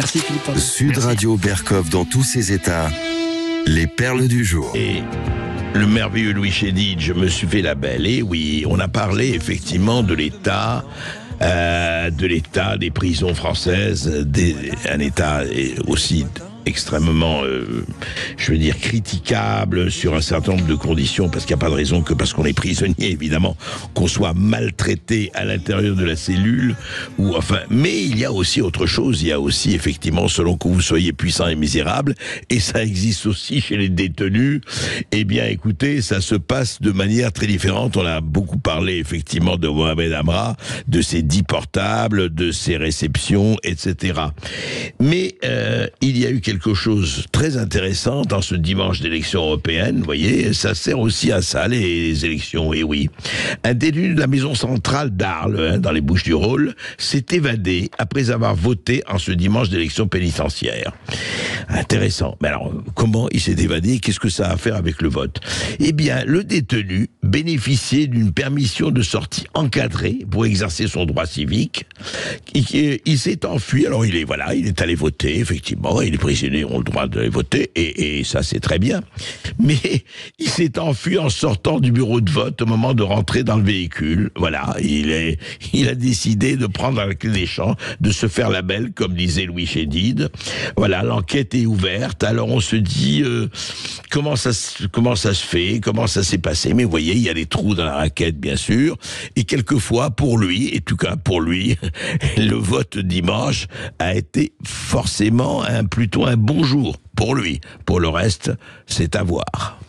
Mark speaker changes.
Speaker 1: Merci Philippe.
Speaker 2: Sud Radio Berkov dans tous ses états. Les perles du jour.
Speaker 3: Et le merveilleux Louis Chédid, je me suis fait la belle. Et oui, on a parlé effectivement de l'état des prisons françaises, un état aussi extrêmement, je veux dire, critiquable sur un certain nombre de conditions, parce qu'il n'y a pas de raison que parce qu'on est prisonnier, évidemment, qu'on soit maltraité à l'intérieur de la cellule, ou enfin, mais il y a aussi autre chose, il y a aussi, effectivement, selon que vous soyez puissant et misérable, et ça existe aussi chez les détenus, eh bien, écoutez, ça se passe de manière très différente. On a beaucoup parlé, effectivement, de Mohamed Amra, de ses 10 portables, de ses réceptions, etc. Mais, il y a eu quelque chose de très intéressant dans ce dimanche d'élection européenne, vous voyez, ça sert aussi à ça, les élections, et oui. Un détenu de la maison centrale d'Arles, dans les Bouches-du-Rhône, s'est évadé après avoir voté en ce dimanche d'élection pénitentiaire. Intéressant. Mais alors, comment il s'est évadé? Qu'est-ce que ça a à faire avec le vote? Eh bien, le détenu bénéficiait d'une permission de sortie encadrée pour exercer son droit civique. Il s'est enfui, alors il est allé voter, effectivement, et les prisonniers ont le droit de voter, et ça c'est très bien. Mais il s'est enfui en sortant du bureau de vote au moment de rentrer dans le véhicule. Voilà, il a décidé de prendre la clé des champs, de se faire la belle, comme disait Louis Chédid. Voilà, l'enquête est ouverte. Alors on se dit comment ça se fait, comment ça s'est passé. Mais vous voyez, il y a des trous dans la raquette, bien sûr. Et quelquefois, pour lui, et en tout cas pour lui, le vote dimanche a été forcément plutôt un bon jour pour lui. Pour le reste, c'est à voir.